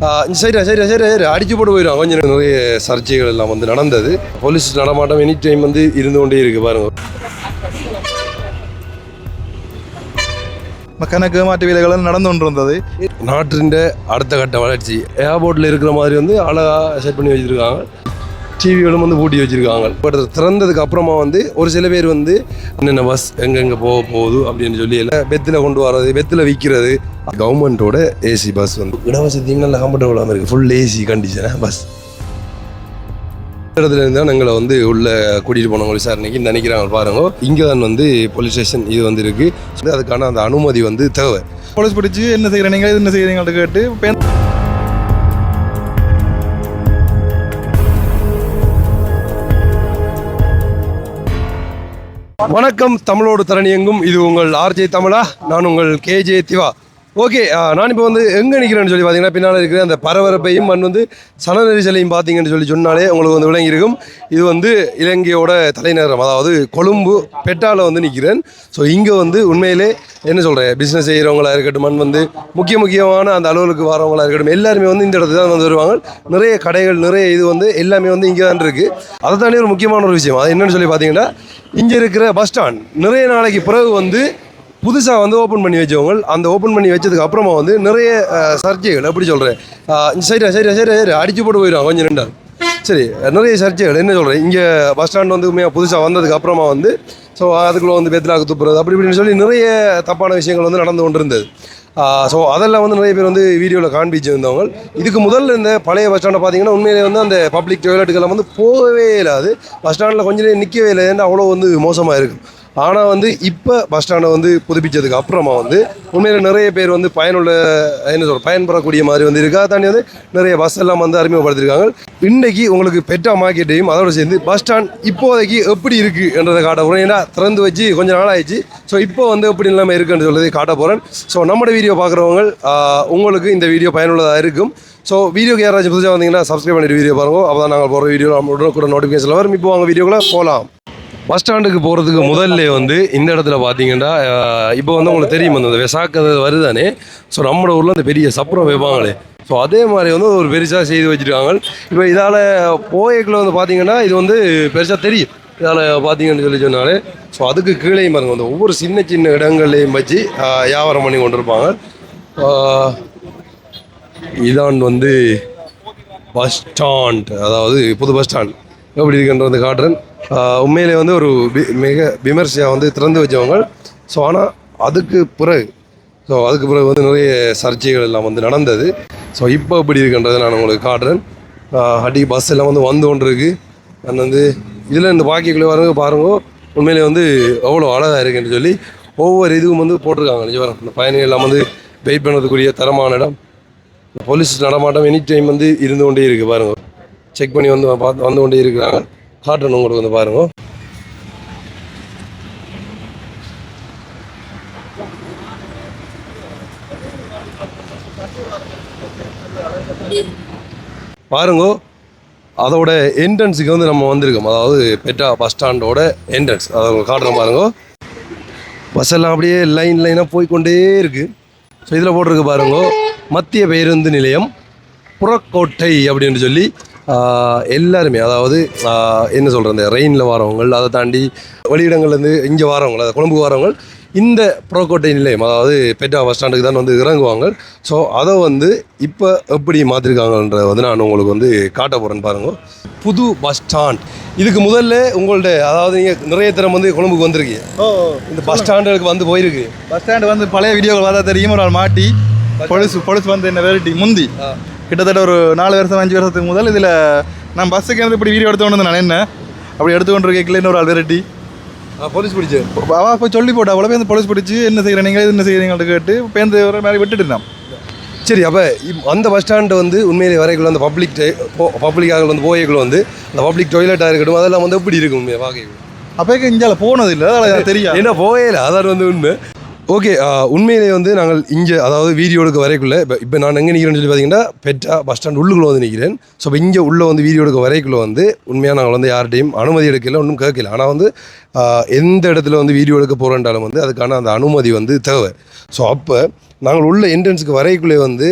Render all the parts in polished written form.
சரி சரி சரி சரி அடிச்சு போட்டு போயிடும். கொஞ்சம் நிறைய சர்ச்சைகள் எல்லாம் வந்து நடந்தது. போலீஸ் நடமாட்டம் எனி டைம் வந்து இருந்து கொண்டே இருக்கு பாருங்க. கணக்கு மாட்டு வேலைகள் நடந்து கொண்டு இருந்தது. நாட்டின் அடுத்த கட்ட வளர்ச்சி ஏர்போர்ட்டில் இருக்கிற மாதிரி வந்து அழகாக செட் பண்ணி வச்சுருக்காங்க. டிவிகளும் வந்து பூட்டி வச்சுருக்காங்க. பட் திறந்ததுக்கு அப்புறமா வந்து ஒரு சில பேர் வந்து என்னென்ன பஸ் எங்கெங்கே போகுது அப்படின்னு சொல்லி எல்லாம் பெத்தில் கொண்டு வர்றது, பெத்தில் விற்கிறது. கவர்மெண்ட்டோட ஏசி பஸ் வந்து இடவசதியும் நல்ல கம்ஃபர்டபுளாக இருக்குது. ஃபுல் ஏசி கண்டிஷனாக பஸ். இடத்துல இருந்தால் எங்களை வந்து உள்ள கூட்டிகிட்டு போனவங்க விசாரணைக்கு நினைக்கிறாங்க பாருங்க. இங்கே தான் வந்து போலீஸ் ஸ்டேஷன் இது வந்து இருக்குது. அதுக்கான அந்த அனுமதி வந்து தேவை. போலீஸ் பிடிச்சி என்ன செய்கிறீங்க இது என்ன செய்கிறீங்கள்ட்ட கேட்டு வணக்கம். தமிழோடு தரணி எங்கும். இது உங்கள் ஆர்ஜே தமிழா. நான் உங்கள் கேஜே திவா. ஓகே, நான் இப்போ வந்து எங்கே நிற்கிறேன்னு சொல்லி பார்த்தீங்கன்னா, பின்னால் இருக்கிற அந்த பரபரப்பையும் வந்து சன நெரிசலையும் பார்த்தீங்கன்னு சொன்னாலே உங்களுக்கு வந்து விளங்கியிருக்கும். இது வந்து இலங்கையோட தலைநகரம், அதாவது கொழும்பு பெட்டாவில் வந்து நிற்கிறேன். ஸோ இங்கே வந்து உண்மையிலே என்ன சொல்கிறேன், பிஸ்னஸ் செய்கிறவங்களா இருக்கட்டும், வந்து முக்கியமான அந்த அலுவலுக்கு வரவங்களா இருக்கட்டும், எல்லாருமே வந்து இந்த இடத்துல தான் வந்து வருவாங்க. நிறைய கடைகள், நிறைய இது வந்து எல்லாமே வந்து இங்கே தான் இருக்குது. அதை தாண்டி ஒரு முக்கியமான ஒரு விஷயம் அது என்னென்னு சொல்லி பார்த்தீங்கன்னா, இங்கே இருக்கிற பஸ் ஸ்டாண்ட் நிறைய நாளைக்கு பிறகு வந்து புதுசாக வந்து ஓப்பன் பண்ணி வச்சவங்க. அந்த ஓப்பன் பண்ணி வச்சதுக்கு அப்புறமா வந்து நிறைய சர்ச்சைகள் எப்படி சொல்கிறேன், சரி சரி சரி சரி அடிச்சு போட்டு போயிடுவாங்க கொஞ்சம் ரெண்டாள். சரி, நிறைய சர்ச்சைகள் என்ன சொல்கிறேன், இங்கே பஸ் ஸ்டாண்ட் வந்து உண்மையாக புதுசாக வந்ததுக்கு அப்புறமா வந்து ஸோ அதுக்குள்ளே வந்து பெத்தலாக துப்புறது அப்படி இப்படின்னு சொல்லி நிறைய தப்பான விஷயங்கள் வந்து நடந்து கொண்டு இருந்தது. ஸோ அதெல்லாம் வந்து நிறைய பேர் வந்து வீடியோவில் காண்பிச்சு வந்தவங்க. இதுக்கு முதல்ல இந்த பழைய பஸ் ஸ்டாண்டை பார்த்தீங்கன்னா உண்மையிலே வந்து அந்த பப்ளிக் டாய்லெட்டுக்கெல்லாம் வந்து போகவே இல்லாது. பஸ் ஸ்டாண்டில் கொஞ்சம் நேரம் நிற்கவே இல்லை, ஏன்னா அவ்வளோ வந்து மோசமாக இருக்கும். ஆனால் வந்து இப்போ பஸ் ஸ்டாண்டை வந்து புதுப்பித்ததுக்கு அப்புறமா வந்து உண்மையில் நிறைய பேர் வந்து பயன்பெறக்கூடிய மாதிரி வந்து இருக்கா. தாண்டி வந்து நிறைய பஸ் எல்லாம் வந்து அறிமுகப்படுத்திருக்காங்க. இன்றைக்கி உங்களுக்கு பெட்டா மார்க்கெட்டையும் அதோடு சேர்ந்து பஸ் ஸ்டாண்ட் இப்போதைக்கு எப்படி இருக்குன்றதை காட்ட போகிறேன். ஏன்னா திறந்து வச்சு கொஞ்சம் நாள் ஆயிடுச்சு. ஸோ இப்போ வந்து எப்படி இல்லாமல் இருக்குன்னு சொல்லி காட்ட போகிறேன். ஸோ நம்மளோட வீடியோ பார்க்குறவங்க உங்களுக்கு இந்த வீடியோ பயனுள்ளதாக இருக்கும். ஸோ வீடியோக்கு யாராச்சும் புதுசாக வந்தீங்கன்னா சப்ஸ்கிரைப் பண்ணிட்டு வீடியோ பாருங்கள். அப்போ தான் நாங்கள் போகிற வீடியோ கூட நோட்டிஃபிகேஷன் வரும். இப்போ அவங்க வீடியோக்குள்ளே போகலாம். பஸ் ஸ்டாண்டுக்கு போகிறதுக்கு முதல்ல வந்து இந்த இடத்துல பார்த்தீங்கன்னா, இப்போ வந்து உங்களுக்கு தெரியும் அந்த வெசாக்க வருதானே. ஸோ நம்ம ஊரில் அந்த பெரிய சப்புரம் வைப்பாங்களே, ஸோ அதே மாதிரி வந்து ஒரு பெருசாக செய்து வச்சுருக்காங்க. இப்போ இதால் போயக்கில் வந்து பார்த்தீங்கன்னா இது வந்து பெருசாக தெரியும். இதால் பார்த்தீங்கன்னு சொன்னாலே ஸோ அதுக்கு கீழேயும் பாருங்கள் வந்து ஒவ்வொரு சின்ன சின்ன இடங்கள்லையும் வச்சு வியாபாரம் பண்ணி கொண்டு இருப்பாங்க. இதான் வந்து பஸ் ஸ்டாண்ட், அதாவது புது பஸ் ஸ்டாண்ட் எப்படி இருக்குன்றது காட்டுறேன். உண்மையிலே வந்து ஒரு மிக விமர்சையாக வந்து திறந்து வச்சவங்க. ஸோ ஆனால் அதுக்கு பிறகு வந்து நிறைய சர்ச்சைகள் எல்லாம் வந்து நடந்தது. ஸோ இப்போ எப்படி இருக்குன்றதை நான் உங்களுக்கு காட்டுறேன். அடிக்கு பஸ் எல்லாம் வந்து கொண்டு இருக்கு. நான் வந்து இதில் இந்த பாக்கிக்குள்ளே பாருங்க உண்மையிலே வந்து அவ்வளோ அழகாக இருக்குன்னு சொல்லி ஒவ்வொரு இதுவும் வந்து போட்டிருக்காங்க. நிஜம் இந்த பயணிகள் எல்லாம் வந்து வெயிட் பண்ணுறதுக்குரிய தரமான இடம். போலீஸ் நடமாட்டம் எனி டைம் வந்து இருந்து கொண்டே இருக்குது பாருங்கள். செக் பண்ணி வந்து வந்து கொண்டே இருக்கிறாங்க. காட்டணும் உங்களுக்கு வந்து பாருங்க. பாருங்க அதோட என்ட்ரன்ஸுக்கு வந்து நம்ம வந்திருக்கோம். அதாவது பெட்டா பஸ் ஸ்டாண்டோட என்ட்ரன்ஸ் அதை காட்டுறோம் பாருங்க. பஸ் எல்லாம் அப்படியே லைனாக போய்கொண்டே இருக்குது. ஸோ இதில் போட்டிருக்கு பாருங்க, மத்திய பேருந்து நிலையம் புறக்கோட்டை அப்படின்னு சொல்லி எல்லாருமே, அதாவது என்ன சொல்கிறது, இந்த ரெயினில் வரவங்க, அதை தாண்டி வெளியிடங்கள்லேருந்து இங்கே வரவங்க, அதாவது கொழும்புக்கு வரவங்க இந்த புறக்கோட்டை நிலையம் அதாவது பெட்டா பஸ் ஸ்டாண்டுக்கு தான் வந்து இறங்குவாங்க. ஸோ அதை வந்து இப்போ எப்படி மாற்றிருக்காங்கன்றத வந்து நான் உங்களுக்கு வந்து காட்ட போகிறேன்னு பாருங்கள். புது பஸ் ஸ்டாண்ட். இதுக்கு முதல்ல உங்கள்ட்ட அதாவது நீங்கள் நிறைய தரம் வந்து கொழும்புக்கு வந்திருக்கீங்க. இந்த பஸ் ஸ்டாண்டுக்கு வந்து போயிருக்கு. பஸ் ஸ்டாண்டு வந்து பழைய வீடியோவில் பார்த்தா தெரியும். ஒரு ஆள் மாட்டி பொலிஸ் வந்து என்ன வெரைட்டி முந்தி கிட்டத்தட்ட ஒரு 4 வருஷம் 5 வருஷத்துக்கு முதல் இதில் நான் பஸ்ஸுக்கு வந்து இப்படி வீடியோ எடுத்து கொண்டு நான் என்ன அப்படி எடுத்துக்கொண்டு கேட்கல. இன்னொரு ஆள் வெரைட்டி போலீஸ் பிடிச்சி அவள் போய் சொல்லி போட்டா அவ்வளோ பேருந்து போலீஸ் பிடிச்சி என்ன செய்கிறீங்க இது என்ன செய்கிறீங்கன்னு கேட்டு பேருந்து வர மாதிரி விட்டுட்டு இருந்தான். சரி, அப்போ அந்த பஸ் ஸ்டாண்டு வந்து உண்மையிலே வரைக்குள்ள அந்த பப்ளிக்காக வந்து போய்க்குள்ள வந்து அந்த பப்ளிக் டாய்லெட்டாக இருக்கட்டும் அதெல்லாம் வந்து எப்படி இருக்கும் உண்மையாக பார்க்க. அப்போ இங்கே போனதில்லை, அதனால் தெரியும் என்ன போகல. அதான் வந்து உண்மை. ஓகே, உண்மையிலே வந்து நாங்கள் இங்கே அதாவது வீடியோ எடுக்க வரைக்குள்ளே இப்போ நான் எங்கே நிற்கிறேன்னு சொல்லி பார்த்தீங்கன்னா பெட்டா பஸ் ஸ்டாண்ட் உள்ளுக்குள்ளே வந்து நிற்கிறேன். ஸோ இப்போ இங்கே உள்ளே வந்து வீடியோ எடுக்க வரைக்குள்ளே வந்து உண்மையாக நாங்கள் வந்து யார்கிட்டையும் அனுமதி எடுக்கல, ஒன்றும் கேட்கல. ஆனால் வந்து எந்த இடத்துல வந்து வீடியோ எடுக்க போகிறேன்றாலும் வந்து அதுக்கான அந்த அனுமதி வந்து தேவை. ஸோ அப்போ நாங்கள் உள்ள என்ட்ரன்ஸுக்கு வரைக்குள்ளே வந்து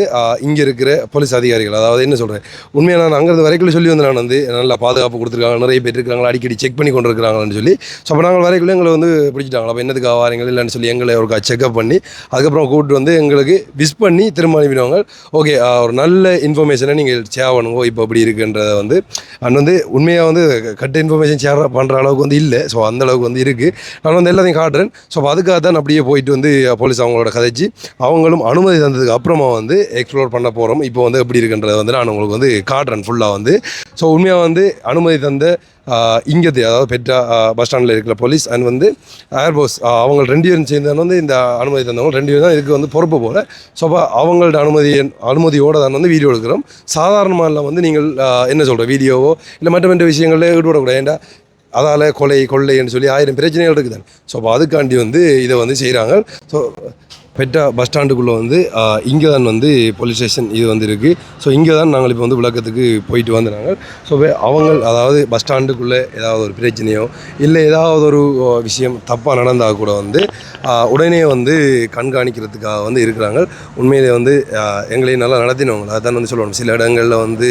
இங்கே இருக்கிற போலீஸ் அதிகாரிகள், அதாவது என்ன சொல்கிறேன், உண்மையாக நான் அங்கேருந்து வரைக்குள்ளே சொல்லி வந்து நான் வந்து நல்லா பாதுகாப்பு கொடுத்துருக்காங்க, நிறைய பேர் இருக்காங்களா, அடிக்கடி செக் பண்ணி கொண்டு இருக்கிறாங்கன்னு சொல்லி. ஸோ அப்போ நாங்கள் வரைக்குள்ளே எங்களை வந்து பிடிச்சிட்டாங்களா, அப்போ என்னதுக்கு வாரீங்க இல்லைன்னு சொல்லி எங்களை ஒரு செக்அப் பண்ணி அதுக்கப்புறம் கூப்பிட்டு வந்து எங்களுக்கு விஷ் பண்ணி திரும்ப அனுப்பிடுவாங்க. ஓகே, ஒரு நல்ல இன்ஃபர்மேஷனை நீங்கள் ஷேர் பண்ணுங்க இப்போ அப்படி இருக்குன்றதை வந்து வந்து உண்மையாக வந்து கட்ட இன்ஃபர்மேஷன் ஷேர் பண்ணுற அளவுக்கு வந்து இல்லை. ஸோ அந்த அளவுக்கு வந்து இருக்குது. நான் வந்து எல்லாத்தையும் காட்டுறேன். ஸோ அதுக்காக தான் அப்படியே போயிட்டு வந்து போலீஸ் அவங்களோட கதைச்சு அவங்களும் அனுமதி தந்ததுக்கு அப்புறமா வந்து எக்ஸ்ப்ளோர் பண்ண போகிறோம். இப்போ வந்து எப்படி இருக்குன்றதை வந்து நான் உங்களுக்கு வந்து காட்டுறேன் ஃபுல்லாக வந்து. ஸோ உண்மையாக வந்து அனுமதி தந்த இங்கே அதாவது பெட்ரா பஸ் ஸ்டாண்டில் இருக்கிற போலீஸ் அண்ட் வந்து ஏர்போஸ் அவங்க 2 பேரும் சேர்ந்து வந்து இந்த அனுமதி தந்தவங்க 2 பேரும் தான் இதுக்கு வந்து பொறுப்பு போல். ஸோ அப்போ அவங்களோட அனுமதியோடு தான் வந்து வீடியோ எடுக்கிறோம். சாதாரணமாக இல்லை வந்து நீங்கள் என்ன சொல்கிற வீடியோவோ இல்லை மற்ற விஷயங்களில் ஈடுபடக்கூடாது. ஏன்டா அதால் கொள்ளைன்னு சொல்லி 1000 பிரச்சனைகள் இருக்குது. ஸோ அப்போ அதுக்காண்டி வந்து இதை வந்து செய்கிறாங்க. ஸோ பெட்டா பஸ் ஸ்டாண்டுக்குள்ளே வந்து இங்கே தான் வந்து போலீஸ் ஸ்டேஷன் இது வந்து இருக்குது. ஸோ இங்கே தான் நாங்கள் இப்போ வந்து விளக்கத்துக்கு போயிட்டு வந்தாங்க. ஸோ அவங்க அதாவது பஸ் ஸ்டாண்டுக்குள்ளே ஏதாவது ஒரு பிரச்சனையோ இல்லை ஏதாவது ஒரு விஷயம் தப்பாக நடந்தால் கூட வந்து உடனே வந்து கண்காணிக்கிறதுக்காக வந்து இருக்கிறாங்க. உண்மையிலே வந்து எங்களையும் நல்லா நடத்தினவங்க அதான் வந்து சொல்லணும். சில இடங்களில் வந்து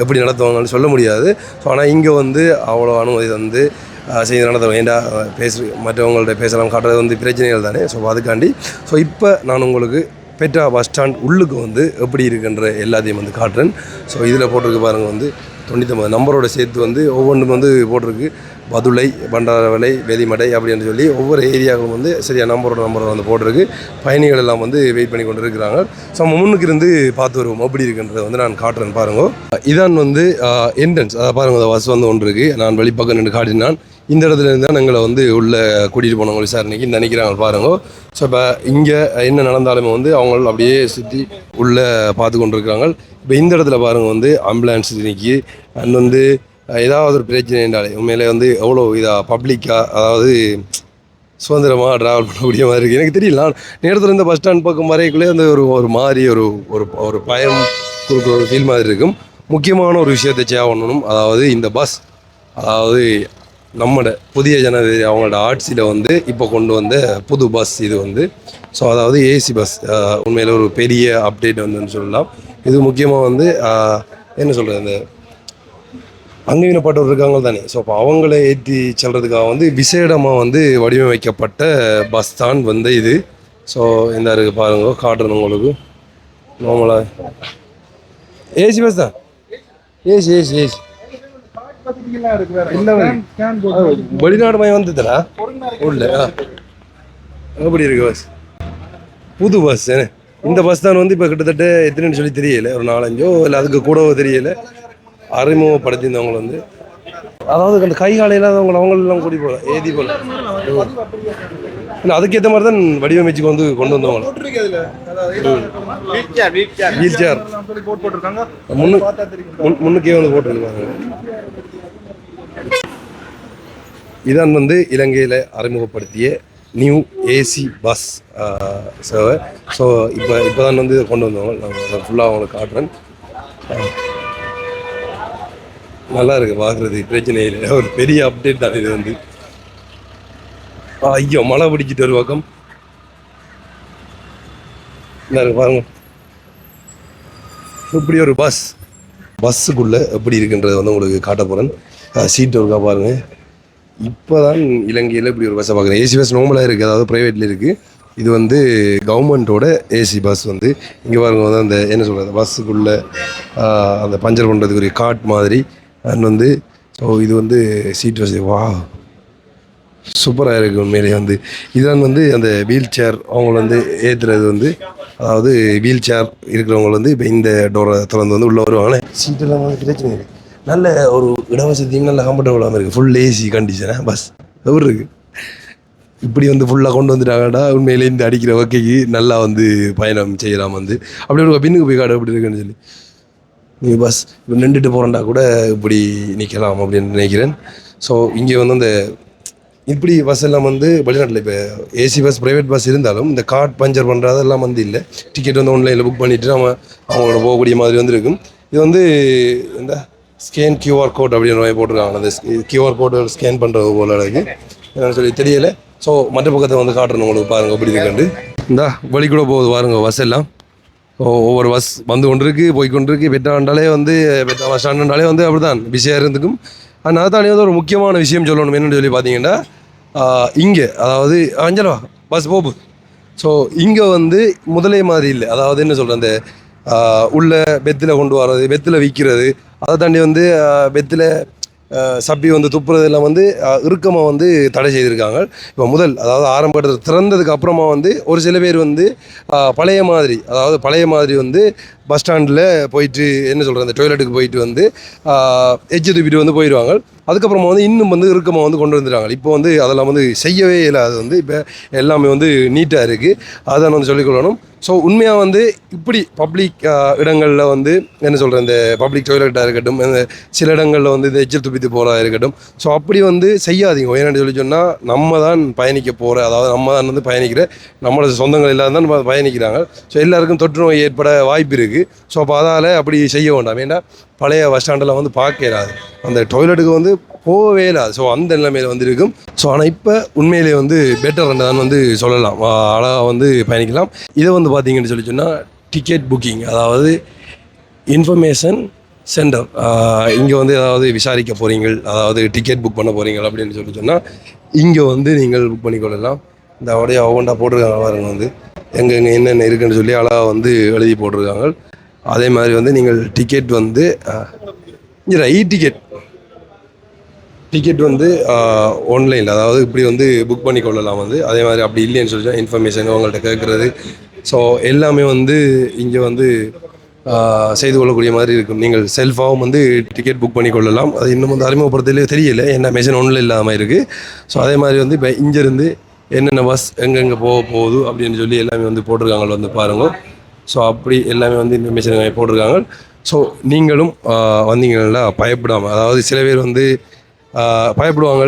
எப்படி நடத்துவாங்கன்னு சொல்ல முடியாது. ஸோ ஆனால் இங்கே வந்து அவ்வளோ அனுமதி வந்து செய்து நடத்துவோம். ஏண்டா மற்றவங்கள்ட்ட பேசலாம் காட்டுறது வந்து பிரச்சனைகள் தானே. ஸோ அதுக்காண்டி ஸோ இப்போ நான் உங்களுக்கு பெட்ரா பஸ் ஸ்டாண்ட் உள்ளுக்கு வந்து எப்படி இருக்குன்ற எல்லாத்தையும் வந்து காட்டுறேன். ஸோ இதில் போட்டிருக்கு பாருங்கள் வந்து 99 நம்பரோட சேர்த்து வந்து ஒவ்வொன்றும் வந்து போட்டிருக்கு. பதுளை, பண்டாரவளை, வெளிமடை அப்படின்னு சொல்லி ஒவ்வொரு ஏரியாவுக்கும் வந்து சரியாக நம்பரோட வந்து போட்டிருக்கு. பயணிகள் எல்லாம் வந்து வெயிட் பண்ணி கொண்டு இருக்கிறாங்க. ஸோ நம்ம முன்னுக்கு இருந்து பார்த்து வருவோம் எப்படி இருக்குன்றதை வந்து நான் காட்டுறேன் பாருங்க. இதான் வந்து என்ட்ரன்ஸ். அதை பாருங்கள், பஸ் வந்து ஒன்று இருக்குது. நான் வெளிப்பக்கம் நின்று காட்டினான். இந்த இடத்துல இருந்து தான் எங்களை வந்து உள்ளே கூட்டிகிட்டு போனவங்க விசாரணைக்கு நினைக்கிறாங்க பாருங்க. ஸோ இப்போ இங்கே என்ன நடந்தாலுமே வந்து அவங்க அப்படியே சுற்றி உள்ளே பார்த்து கொண்டு இருக்கிறாங்க. இப்போ இந்த இடத்துல பாருங்கள் வந்து ஆம்புலன்ஸ் நிற்கி அண்ட் வந்து ஏதாவது ஒரு பிரச்சனை என்றாலே உண்மையிலே வந்து எவ்வளோ இதாக பப்ளிக்காக அதாவது சுதந்திரமாக ட்ராவல் பண்ணக்கூடிய மாதிரி இருக்குது. எனக்கு தெரியல, நான் நேரத்தில் இந்த பஸ் ஸ்டாண்ட் பக்கம் வரைக்குள்ளே அந்த ஒரு மாதிரி ஒரு பயம் கொடுக்குற ஒரு ஃபீல் மாதிரி இருக்கும். முக்கியமான ஒரு விஷயத்தை பண்ணணும். அதாவது இந்த பஸ் அதாவது நம்மளோட புதிய ஜனவரி அவங்களோட ஆட்சியில் வந்து இப்போ கொண்டு வந்த புது பஸ் இது வந்து. ஸோ அதாவது ஏசி பஸ் உண்மையில் ஒரு பெரிய அப்டேட் வந்துன்னு சொல்லலாம். இது முக்கியமாக வந்து என்ன சொல்கிறது, இந்த அங்கவீனப்பட்டவர் இருக்காங்க தானே. ஸோ அப்போ அவங்கள ஏற்றி செல்றதுக்காக வந்து விசேடமாக வந்து வடிவமைக்கப்பட்ட பஸ் தான் வந்து இது. ஸோ இந்த இருக்குது பாருங்க, காட்டுறேன் உங்களுக்கு. நார்மலாக ஏசி பஸ் தான். ஏசி ஏசி ஏசி வெளிநாடு மயம் வந்துட்டா உள்ள எப்படி இருக்கு பஸ், புது பஸ். இந்த பஸ் தான் வந்து இப்போ கிட்டத்தட்ட எத்தனைன்னு சொல்லி தெரியல, ஒரு 4-5 இல்லை அதுக்கு கூடவோ தெரியல அறிமுகப்படுத்தியிருந்தவங்க வந்து. அதாவது அந்த கை காலை இல்லாதவங்க அவங்களெல்லாம் கூட்டி போகலாம் ஏதி போல. இல்லை அதுக்கேற்ற மாதிரி தான் வடிவமைச்சுக்கு வந்து கொண்டு வந்தவங்க. வீல் சேர் முன்னுக்கே வந்து போட்டுருக்காங்க. இதான் வந்து இலங்கையில் அறிமுகப்படுத்திய நியூ ஏசி பஸ் சேவை. ஸோ இப்போ தான் வந்து கொண்டு வந்தவங்க. நான் ஃபுல்லாக அவங்களுக்கு காட்டுறேன். நல்லா இருக்கு பார்க்குறது, பிரச்சனை இல்லை. ஒரு பெரிய அப்டேட் தான் இது வந்து. ஐயோ மழை பிடிச்சிட்டு ஒரு பக்கம் பாருங்க. இப்படி ஒரு பஸ்ஸுக்குள்ளே எப்படி இருக்குன்றது வந்து உங்களுக்கு காட்ட போகிறேன். சீட்டு இருக்கா பாருங்கள். இப்போ தான் இலங்கையில் இப்படி ஒரு பஸ்ஸை பார்க்குறேன். ஏசி பஸ் நார்மலாக இருக்குது, அதாவது ப்ரைவேட்டில் இருக்குது. இது வந்து கவர்மெண்ட்டோட ஏசி பஸ் வந்து. இங்கே பாருங்க வந்து அந்த என்ன சொல்கிறது, பஸ்ஸுக்குள்ளே அந்த பஞ்சர் பண்ணுறதுக்குரிய காட் மாதிரி அண்ட் வந்து. ஸோ இது வந்து சீட் வசதி வா சூப்பராக இருக்குது உண்மையிலேயே வந்து. இதுதான் வந்து அந்த வீல் சேர் அவங்கள வந்து ஏற்றுறது வந்து, அதாவது வீல் சேர் இருக்கிறவங்க வந்து இப்போ இந்த டோரை திறந்து வந்து உள்ளே வருவாங்க. சீட்டெல்லாம் வந்து பிரச்சனை இருக்குது. நல்ல ஒரு இடவசதியும் நல்ல கம்ஃபர்டபுளாகவும் இருக்குது. ஃபுல் ஏசி கண்டிஷனாக பஸ் எவ்வளோ இருக்குது. இப்படி வந்து ஃபுல்லாக கொண்டு வந்துட்டாங்கடா உண்மையிலே இந்த அடிக்கிற வகைக்கு நல்லா வந்து பயணம் செய்யலாம் வந்து. அப்படி ஒரு பின்னுக்கு போய் காடு எப்படி இருக்குன்னு சொல்லி நீ பஸ் இப்போ நின்றுட்டு போகிறேன்டா கூட இப்படி நிற்கலாம் அப்படின்னு நினைக்கிறேன். ஸோ இங்கே வந்து அந்த இப்படி பஸ் எல்லாம் வந்து வெளிநாட்டில் இப்போ ஏசி பஸ் ப்ரைவேட் பஸ் இருந்தாலும் இந்த கார்ட் பஞ்சர் பண்ணுறதெல்லாம் வந்து இல்லை. டிக்கெட் வந்து ஆன்லைனில் புக் பண்ணிவிட்டு நம்ம அவங்களோட போகக்கூடிய மாதிரி வந்து இருக்கும். இது வந்து இந்த ஸ்கேன் கியூஆர் கோட் அப்படின்ற மாதிரி போட்டிருக்காங்க. அந்த கியூஆர் கோடு ஸ்கேன் பண்ணுறது போல இருக்குது என்னன்னு சொல்லி தெரியலை. ஸோ மற்ற பக்கத்தை வந்து காட்டுறேன் உங்களுக்கு பாருங்கள் எப்படி இருக்குண்டு. இந்தா வழி கூட போகுது பாருங்க பஸ் எல்லாம். ஒவ்வொரு பஸ் வந்து கொண்டிருக்கு போய் கொண்டிருக்கு. பெட்டாண்டாலே வந்து பெட்டா பஸ் ஸ்டாண்டாலே வந்து அப்படி தான் பிஸியாக இருந்துக்கும். ஆனால் அதானே வந்து ஒரு முக்கியமான விஷயம் சொல்லணும் என்னென்னு சொல்லி பார்த்தீங்கன்னா இங்கே அதாவது அஞ்சலவா பஸ் போப்பு. ஸோ இங்கே வந்து முதலே மாதிரி இல்லை. அதாவது என்ன சொல்கிறேன் அந்த உள்ள பெத்தில் கொண்டு வர்றது பெத்தில் விற்கிறது அதை தாண்டி வந்து பெத்தில் சப்பி வந்து துப்புறது எல்லாம் வந்து இறுக்கமாக வந்து தடை செய்திருக்காங்க. இப்போ முதல் அதாவது ஆரம்பத்தில் திறந்ததுக்கு அப்புறமா வந்து ஒரு சில பேர் வந்து பழைய மாதிரி வந்து பஸ் ஸ்டாண்டில் போயிட்டு என்ன சொல்கிறது அந்த டாய்லெட்டுக்கு போயிட்டு வந்து எச்சு துப்பிட்டு வந்து போயிடுவாங்க. அதுக்கப்புறமா வந்து இன்னும் வந்து இறுக்கமாக வந்து கொண்டு வந்துடுறாங்க. இப்போ வந்து அதெல்லாம் வந்து செய்யவே இல்லை. அது வந்து இப்போ எல்லாமே வந்து நீட்டாக இருக்குது. அதான் வந்து சொல்லிக்கொள்ளணும். ஸோ உண்மையாக வந்து இப்படி பப்ளிக் இடங்களில் வந்து என்ன சொல்கிறேன் இந்த பப்ளிக் டாய்லெட்டாக இருக்கட்டும் சில இடங்களில் வந்து இந்த எச்சில் துப்பித்து போகிறதா இருக்கட்டும். ஸோ அப்படி வந்து செய்யாதீங்க. ஏன்னு சொல்லி சொன்னால் நம்ம தான் பயணிக்க போகிற அதாவது நம்ம தான் வந்து பயணிக்கிற நம்மளோட சொந்தங்கள் எல்லாம் தான் பயணிக்கிறாங்க. ஸோ எல்லாருக்கும் தொற்று நோய் ஏற்பட வாய்ப்பு இருக்குது. ஸோ அப்போ அதால் அப்படி செய்ய வேண்டாம். ஏன்னா பழைய பஸ் ஸ்டாண்டில் வந்து பார்க்க இயலாது அந்த டாய்லெட்டுக்கு வந்து போகவே இல்லாது. ஸோ அந்த நிலைமையில் வந்து இருக்கும். ஸோ ஆனால் இப்போ உண்மையிலே வந்து பெட்டர் தான் வந்து சொல்லலாம். அழகாக வந்து பயணிக்கலாம். இதை வந்து பார்த்தீங்கன்னு சொல்லி சொன்னால் டிக்கெட் புக்கிங் அதாவது இன்ஃபர்மேஷன் சென்டர். இங்கே வந்து ஏதாவது விசாரிக்க போகிறீங்க அதாவது டிக்கெட் புக் பண்ண போகிறீங்க அப்படின்னு சொல்லி சொன்னால் இங்கே வந்து நீங்கள் புக் பண்ணிக்கொள்ளலாம். இந்த உடைய ஒவ்வொன்றா போட்டிருக்காங்க பாருங்க வந்து எங்கெங்கே என்னென்ன இருக்குன்னு சொல்லி அழகாக வந்து எழுதி போட்டிருக்காங்க. அதே மாதிரி வந்து நீங்கள் டிக்கெட் வந்து டிக்கெட் வந்து ஆன்லைனில் அதாவது இப்படி வந்து புக் பண்ணி கொள்ளலாம் வந்து. அதே மாதிரி அப்படி இல்லைன்னு சொல்லிட்டு இன்ஃபர்மேஷன் அவங்கள்ட்ட கேட்குறது. ஸோ எல்லாமே வந்து இங்கே வந்து செய்து கொள்ளக்கூடிய மாதிரி இருக்கும். நீங்கள் செல்ஃபாகவும் வந்து டிக்கெட் புக் பண்ணி கொள்ளலாம். அது இன்னும் வந்து அறிமுகப்படுத்தலே தெரியலை என்ன மெஷின் ஒன்றில் இல்லாமல் இருக்குது. ஸோ அதே மாதிரி வந்து இப்போ இங்கேருந்து என்னென்ன பஸ் எங்கெங்கே போகுது அப்படின்னு சொல்லி எல்லாமே வந்து போட்டிருக்காங்க வந்து பாருங்க. ஸோ அப்படி எல்லாமே வந்து இன்ஃபர்மேஷன் போட்டிருக்காங்க. ஸோ நீங்களும் வந்தீங்கன்னா பயப்படாமல் அதாவது சில பேர் வந்து பயப்படுவாங்க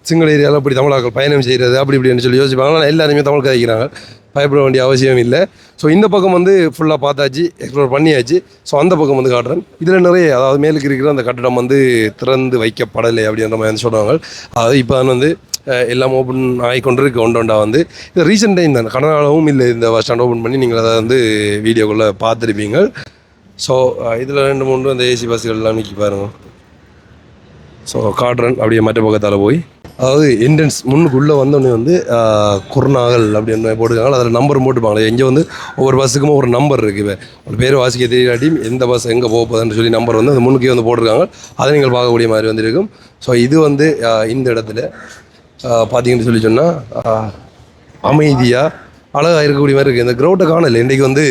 சிங்கள ஏரியாவில் இப்படி தமிழாக்கள் பயணம் செய்கிறது அப்படி இப்படின்னு சொல்லி யோசிப்பாங்க. ஆனால் எல்லாருமே தமிழ் கதைக்கிறாங்க. பயப்பட வேண்டிய அவசியம் இல்லை. ஸோ இந்த பக்கம் வந்து ஃபுல்லாக பார்த்தாச்சு எக்ஸ்ப்ளோர் பண்ணியாச்சு. ஸோ அந்த பக்கம் வந்து காட்டுறேன். இதில் நிறைய அதாவது மேலுக்கு இருக்கிற அந்த கட்டடம் வந்து திறந்து வைக்கப்படலை அப்படின்ற மாதிரி வந்து சொல்லுவாங்க. அதாவது இப்போ வந்து எல்லாம் ஓப்பன் ஆகிக்கொண்டிருக்கு ஒன்றா வந்து இது ரீசெண்ட் டைம் தான் கடனாளவும் இல்லை இந்த பஸ் ஸ்டாண்ட் ஓப்பன் பண்ணி நீங்கள் அதை வந்து வீடியோக்குள்ளே பார்த்துருப்பீங்க. ஸோ இதில் 2-3 அந்த ஏசி பஸ்ஸுகள்லாம் நிற்கி பாருங்கள். ஸோ காட்டுறன் அப்படியே மற்ற பக்கத்தால் போய் அதாவது என்ட்ரன்ஸ் முன்னுக்குள்ளே வந்தோடனே வந்து குருநாகல் அப்படின்னு போட்டுருக்காங்க. அதில் நம்பர் போட்டுப்பாங்களே இங்கே வந்து ஒவ்வொரு பஸ்ஸுக்கும் ஒரு நம்பர் இருக்குது. இப்போ ஒரு பேர் வாசிக்க தெரியாட்டி எந்த பஸ் எங்கே போகுதுன்னு சொல்லி நம்பர் வந்து அந்த முன்னுக்கே வந்து போட்டிருக்காங்க. அதை நீங்கள் பார்க்கக்கூடிய மாதிரி வந்து இருக்கும். ஸோ இது வந்து இந்த இடத்துல பார்த்தீங்கன்னு சொல்லி சொன்னால் அமைதியாக அழகாக இருக்கக்கூடிய மாதிரி இருக்குது. இந்த க்ரௌட்டை காணலை இன்றைக்கி வந்து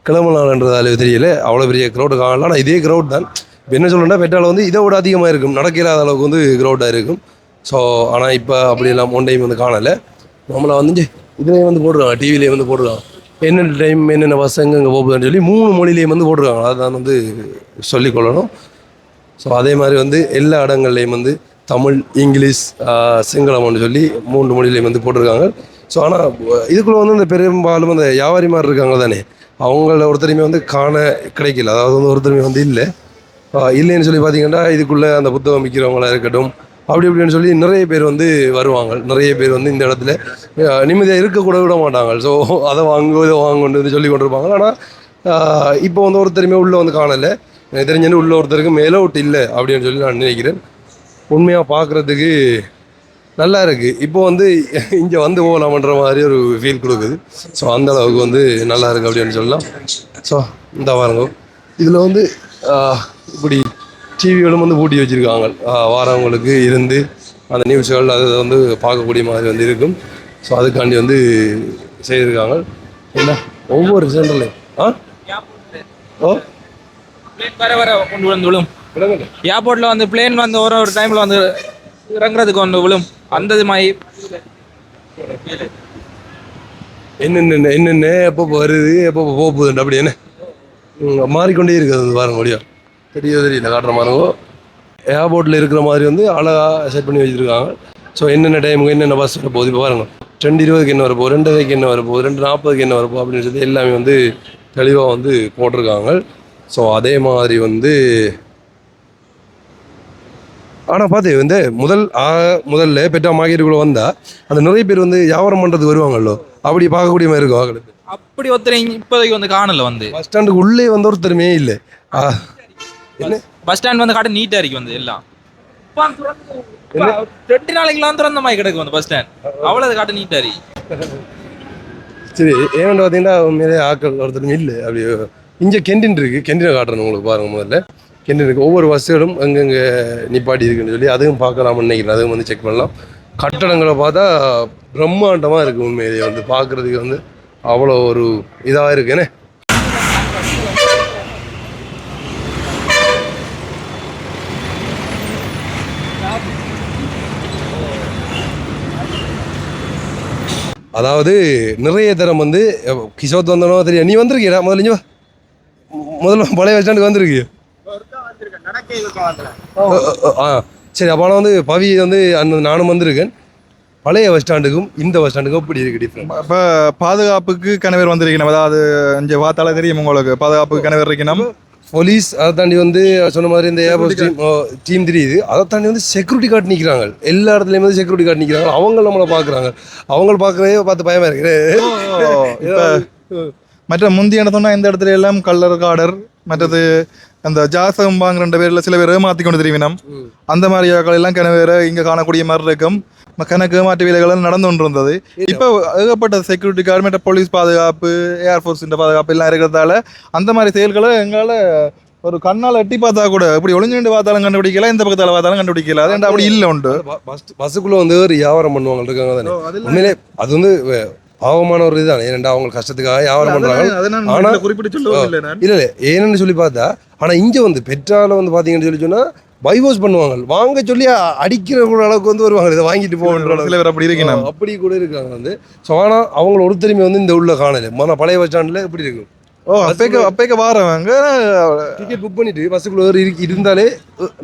கிளம்ப நாள்ன்றதால தெரியல அவ்வளோ பெரிய க்ரௌட்டை காணலாம். ஆனால் இதே க்ரௌட் தான். இப்போ என்ன சொல்லணும்னா பெட்ரோல் வந்து இதை விட அதிகமாக இருக்கும். நடக்கிறாத அளவுக்கு வந்து க்ரௌட்டாக இருக்கும். ஸோ ஆனால் இப்போ அப்படியெல்லாம் ஒன் டைம் வந்து காணலை. நம்மளாக வந்து இதுலேயே வந்து போட்டுருக்காங்க டிவிலேயே வந்து போட்டுருக்காங்க என்னென்ன டைம் என்னென்ன பஸ் எங்கே போகுதுன்னு சொல்லி 3 மொழியிலேயும் வந்து போட்டிருக்காங்க. அதுதான் வந்து சொல்லிக்கொள்ளணும். ஸோ அதே மாதிரி வந்து எல்லா இடங்கள்லேயும் வந்து தமிழ் இங்கிலீஷ் சிங்களம்னு சொல்லி 3 மொழியிலையும் வந்து போட்டிருக்காங்க. ஸோ ஆனால் இதுக்குள்ளே வந்து இந்த பெரும்பாலும் அந்த வியாபாரி மாதிரி இருக்காங்க தானே அவங்கள ஒருத்தரையுமே வந்து காண கிடைக்கல. அதாவது வந்து ஒருத்தருமே வந்து இல்லைன்னு சொல்லி பார்த்தீங்கன்னா இதுக்குள்ளே அந்த புத்தகம் விற்கிறவங்களா இருக்கட்டும் அப்படி இப்படின்னு சொல்லி நிறைய பேர் வந்து வருவாங்க. நிறைய பேர் வந்து இந்த இடத்துல நிம்மதியாக இருக்கக்கூட விட மாட்டாங்க. ஸோ அதை வாங்குன்னு வந்து சொல்லி கொண்டிருப்பாங்க. ஆனால் இப்போ வந்து ஒருத்தருமே உள்ளே வந்து காணலை. எனக்கு தெரிஞ்சு உள்ள ஒருத்தருக்கு மேலே விட்டு இல்லை அப்படின்னு சொல்லி நான் நினைக்கிறேன். உண்மையாக பார்க்குறதுக்கு நல்லா இருக்குது. இப்போ வந்து இங்கே வந்து போகலாமன்ற மாதிரி ஒரு ஃபீல் கொடுக்குது. ஸோ அந்த அளவுக்கு வந்து நல்லா இருக்குது அப்படின்னு சொல்லலாம். ஸோ இந்த வாரங்க இதில் வந்து இப்படி டிவிகளும் வந்து பூட்டி வச்சுருக்காங்க. வாரவங்களுக்கு இருந்து அந்த நியூஸ்கள் அதை வந்து பார்க்கக்கூடிய மாதிரி வந்து இருக்கும். ஸோ அதுக்காண்டி வந்து செய்திருக்காங்க. என்ன ஒவ்வொரு சென்டர்லையும் ஓ வர கொண்டு வந்து விழும். ஏர்போர்ட்டில் வந்து பிளேன் வந்து ஒரு டைமில் வந்து இறங்குறதுக்கு வந்து விழும். அந்த மாதிரி என்னென்ன எப்போ வருது எப்போ போகுதுண்டு அப்படி என்ன மாறிக்கொண்டே இருக்குது. அது பாருங்க முடியும் தெரியல காட்டுற மாதிரிங்கோ ஏர்போர்ட்டில் இருக்கிற மாதிரி வந்து அழகாக செட் பண்ணி வச்சுருக்காங்க. ஸோ என்னென்ன டைமுக்கு என்னென்ன பஸ் வர போகுது இப்போ பாருங்க 2:20 என்ன வரப்போகுது 2:30 என்ன வரப்போகுது 2:40 என்ன வரப்போகுது அப்படின்னு சொல்லி எல்லாமே வந்து தெளிவாக வந்து போட்டிருக்காங்க. ஸோ அதே மாதிரி வந்து ஆனால் பார்த்து வந்து முதல்ல பெட்டா மார்க்கெட்டுக்குள்ளே வந்தால் அந்த நிறைய பேர் வந்து வியாபாரம் பண்ணுறதுக்கு வருவாங்கல்லோ அப்படி பார்க்கக்கூடிய மாதிரி இருக்கும் ஆக்களுக்கு. அப்படி ஒருத்தர் இப்போதைக்கு வந்து காணல வந்து பஸ் ஸ்டாண்டுக்கு உள்ளே வந்து ஒருத்தருமே இல்லை. என்ன பஸ் ஸ்டாண்ட் வந்து காட்ட நீட்டா இருக்கு வந்து எல்லாம் 2 நாளைக்குலாம் திறந்த மாதிரி கிடக்கு வந்து பஸ் ஸ்டாண்ட் அவ்வளவு காட்ட நீட்டா இருக்கு. சரி ஏன்னு பார்த்தீங்கன்னா உண்மையிலே ஆக்கள் ஒருத்தரும் இல்லை. அப்படி இங்கே கேண்டீன் இருக்குது, கேண்டீனை காட்டுறேன் உங்களுக்கு பாருங்கள். முதல்ல கேண்டீன் இருக்குது, ஒவ்வொரு பஸ்ஸுகளும் அங்கங்கே நிப்பாட்டி இருக்குன்னு சொல்லி அதுவும் பார்க்கலாம்னு நினைக்கிறேன். அதுவும் வந்து செக் பண்ணலாம். கட்டடங்களை பார்த்தா பிரம்மாண்டமாக இருக்குது. உண்மையிலேயே வந்து பார்க்குறதுக்கு வந்து அவ்வளோ ஒரு இதாக இருக்குன்னு. அதாவது நிறைய தரம் வந்து கிஷோத் வந்தனோ தெரியும். நீ வந்திருக்கியா முதல்ல பழைய பஸ் ஸ்டாண்டுக்கு வந்திருக்கிய? சரி அப்போ வந்து பவி வந்து நானும் வந்திருக்கேன். பழைய பஸ் ஸ்டாண்டுக்கும் இந்த பஸ் ஸ்டாண்டுக்கும் எப்படி இருக்கு டிஃப்ரெண்ட்? இப்போ பாதுகாப்புக்கு கணவர் வந்திருக்கணும். அதாவது இங்கே பார்த்தாலே தெரியும் உங்களுக்கு, பாதுகாப்புக்கு கணவர் இருக்கணும். போலீஸ் அதை தாண்டி வந்து சொன்ன மாதிரி இந்த ஏர்போர்ட் டீம் தெரியுது. அதை தாண்டி வந்து செக்யூரிட்டி கார்டு நிற்கிறாங்க. எல்லா இடத்துலையும் வந்து செக்யூரிட்டி கார்டு நிற்கிறாங்க. அவங்க நம்மளை பார்க்குறாங்க. அவங்க பார்க்குறதே பார்த்து பயமாக இருக்குது. இப்போ மற்ற முந்தைய என்ன சொன்னால் இந்த இடத்துல எல்லாம் கல்லர் கார்டர் மற்றது அந்த ஜாசகம் வாங்குற 2 பேரில் சில பேர் ஏமாற்றி கொண்டு தெரிவினம். அந்த மாதிரி ஆக்கள் எல்லாம் கிணவேற இங்கே காணக்கூடிய மாதிரி இருக்கும். கணக்கு மாற்று வேலைகள் நடந்து கொண்டு இருந்தது. இப்போ ஏகப்பட்ட செக்யூரிட்டி கார்டு மற்ற போலீஸ் பாதுகாப்பு, ஏர்ஃபோர்ஸ் பாதுகாப்பு எல்லாம் இருக்கிறதால அந்த மாதிரி செயல்களை எங்களால் ஒரு கண்ணால் எட்டி பார்த்தா கூட இப்படி ஒளிஞ்சுட்டு பார்த்தாலும் கண்டுபிடிக்கல, இந்த பக்கத்தால் பார்த்தாலும் கண்டுபிடிக்கல. அது அப்படி இல்லை உண்டு. பஸ்ஸுக்குள்ளே வந்து ஒரு வியாபாரம் பண்ணுவாங்க இருக்காங்க தானே. உண்மையிலே அது வந்து பாவமான ஒரு இதுதான். ஏனெண்டா அவங்க கஷ்டத்துக்காக வியாபாரம் பண்றாங்க. ஆனா குறிப்பிட்டு சொல்ல இல்ல ஏன்னு சொல்லி பார்த்தா, ஆனா இங்க வந்து பெட்ரோல வந்து பாத்தீங்கன்னு சொல்லி சொன்னா பைவாஸ் பண்ணுவாங்க. வாங்க சொல்லி அடிக்கிற கூட அளவுக்கு வந்து வருவாங்க. இதை வாங்கிட்டு போகன்ற சில பேர் அப்படி இருக்கீங்க, அப்படி கூட இருக்காங்க வந்து. ஸோ ஆனால் அவங்கள ஒருத்தருமே வந்து இந்த உள்ள காணல. பழைய பஸ் ஸ்டாண்டில் எப்படி இருக்கும்? அப்பேக்க வாரவங்க டிக்கெட் புக் பண்ணிட்டு பஸ்ஸுக்குள்ள இருந்தாலே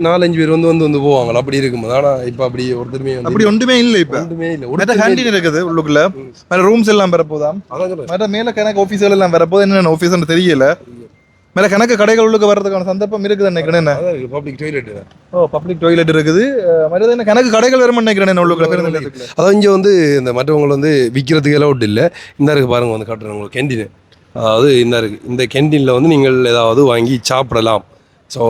4-5 பேர் வந்து போவாங்க. அப்படி இருக்கும். ஆனா இப்ப அப்படி ஒருத்தருமே அப்படி ஒன்றுமே இல்லை. இப்ப ஒன்றுமே இல்லை. ஒரு கேண்டீன் இருக்குது உள்ளுக்குள்ள. மேல ரூம்ஸ் எல்லாம் வரப்போதாம். மேல கணக்கு ஆஃபீஸுகள் எல்லாம் வரப்போது. என்னென்ன ஆஃபீஸ்ன்னு தெரியல. மேல கணக்கு கடைகள் உள்ளுக்கு வர்றதுக்கான சந்தர்ப்பம் இருக்குது நினைக்கிறேன். Public toilet. பப்ளிக் டாய்லெட் இருக்குது. மற்றது என்ன கணக்கு கடைகள் வரும்னு நினைக்கிறேன் உள்ளுக்குள்ள. அதான் இங்க வந்து இந்த மற்றவங்களை வந்து விற்கிறதுக்கு எல்லாம் ஒட்டு இல்லை. இந்த இருக்கு பாருங்க வந்து காட்டுறேன் உங்களுக்கு கேண்டீன். அதாவது இந்த கேண்டீனில் வந்து நீங்கள் ஏதாவது வாங்கி சாப்பிடலாம். ஸோ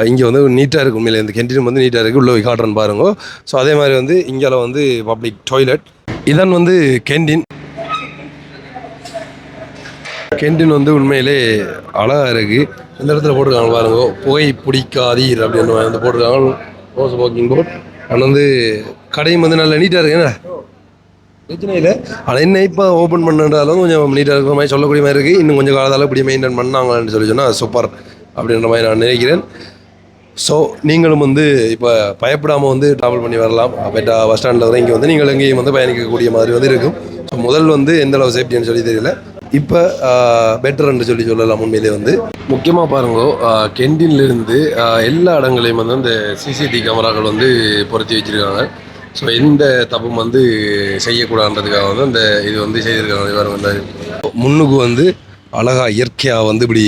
இங்கே வந்து நீட்டாக இருக்கும். உண்மையிலே இந்த கேண்டீன் வந்து நீட்டாக இருக்குது. உள்ள போய் காட்டுறேன்னு பாருங்க. ஸோ அதே மாதிரி வந்து இங்கே வந்து பப்ளிக் டாய்லெட். இதான் வந்து கேண்டீன். கேண்டீன் வந்து உண்மையிலே அழகாக இருக்குது. இந்த இடத்துல போட்டிருக்காங்க பாருங்க, புகை பிடிக்காதீர் அப்படின்னு வந்து போட்டிருக்காங்க. Rose walking board. ஆனால் வந்து கடையும் வந்து நல்லா நீட்டாக இருக்கு. என்ன பிரச்சனை இல்லை. ஆனால் என்ன இப்போ ஓப்பன் பண்ணுறாலும் கொஞ்சம் நீட்டாக இருக்கிற மாதிரி சொல்லக்கூடிய மாதிரி இருக்குது. இன்னும் கொஞ்சம் காலத்தால் இப்படி மெயின்டைன் பண்ணாங்கன்னு சொல்லி சொன்னால் சூப்பர் அப்படின்ற மாதிரி நான் நினைக்கிறேன். ஸோ நீங்களும் வந்து இப்போ பயப்படாமல் வந்து ட்ராவல் பண்ணி வரலாம். பெட்டா பஸ் ஸ்டாண்டில் வர இங்கே வந்து நீங்கள் எங்கேயும் வந்து பயணிக்கக்கூடிய மாதிரி வந்து இருக்கும். ஸோ முதல் வந்து எந்தளவு சேஃப்டின்னு சொல்லி தெரியல. இப்போ பெட்டர்ன்னு சொல்லலாம். உண்மையிலே வந்து முக்கியமாக பாருங்க, கேண்டீன்லேருந்து எல்லா இடங்களையும் வந்து அந்த சிசிடிவி கேமராக்கள் வந்து பொருத்தி வச்சுருக்காங்க. ஸோ எந்த தப்பும் வந்து செய்யக்கூடாதுன்றதுக்காக வந்து அந்த இது வந்து செய்திருக்காங்க. வேறு வந்து முன்னுக்கு வந்து அழகாக இயற்கையாக வந்து இப்படி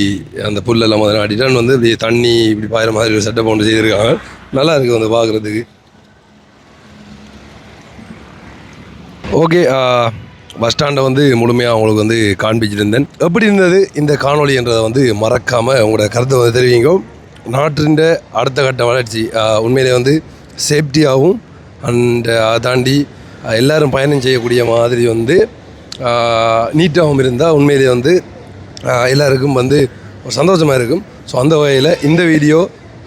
அந்த புல்லெல்லாம் முதல்ல அடிட்டான் வந்து இப்படி தண்ணி இப்படி பாயிற மாதிரி ஒரு செட்டப் ஒன்று செய்திருக்காங்க. நல்லா இருக்குது வந்து பார்க்குறதுக்கு. ஓகே, பஸ் ஸ்டாண்டை வந்து முழுமையாக அவங்களுக்கு வந்து காண்பிச்சிருந்தேன். எப்படி இருந்தது இந்த காணொலி என்றதை வந்து மறக்காமல் உங்களோட கருத்தை வந்து தெரிவிங்க. நாட்டின் அடுத்த கட்ட வளர்ச்சி உண்மையிலே வந்து சேஃப்டியாகவும் அண்ட் அதை தாண்டி எல்லோரும் பயணம் செய்யக்கூடிய மாதிரி வந்து நீட்டாகவும் இருந்தால் உண்மையிலே வந்து எல்லாருக்கும் வந்து ஒரு சந்தோஷமாக இருக்கும். ஸோ அந்த வகையில் இந்த வீடியோ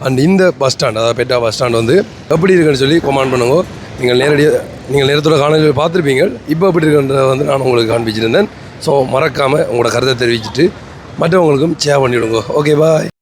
அண்ட் இந்த பஸ் ஸ்டாண்ட், அதாவது பெட்டா பஸ் ஸ்டாண்ட் வந்து எப்படி இருக்குன்னு சொல்லி கமெண்ட் பண்ணுங்க. நீங்கள் நேரத்தோட காணொலியில் பார்த்துருப்பீங்க. இப்போ எப்படி இருக்குன்றதை வந்து நான் உங்களுக்கு காண்பிச்சிருந்தேன். ஸோ மறக்காமல் உங்களோட கருத்தை தெரிவிச்சுட்டு மற்றவங்களுக்கும் ஷேர் பண்ணிவிடுங்க. ஓகே, பாய்.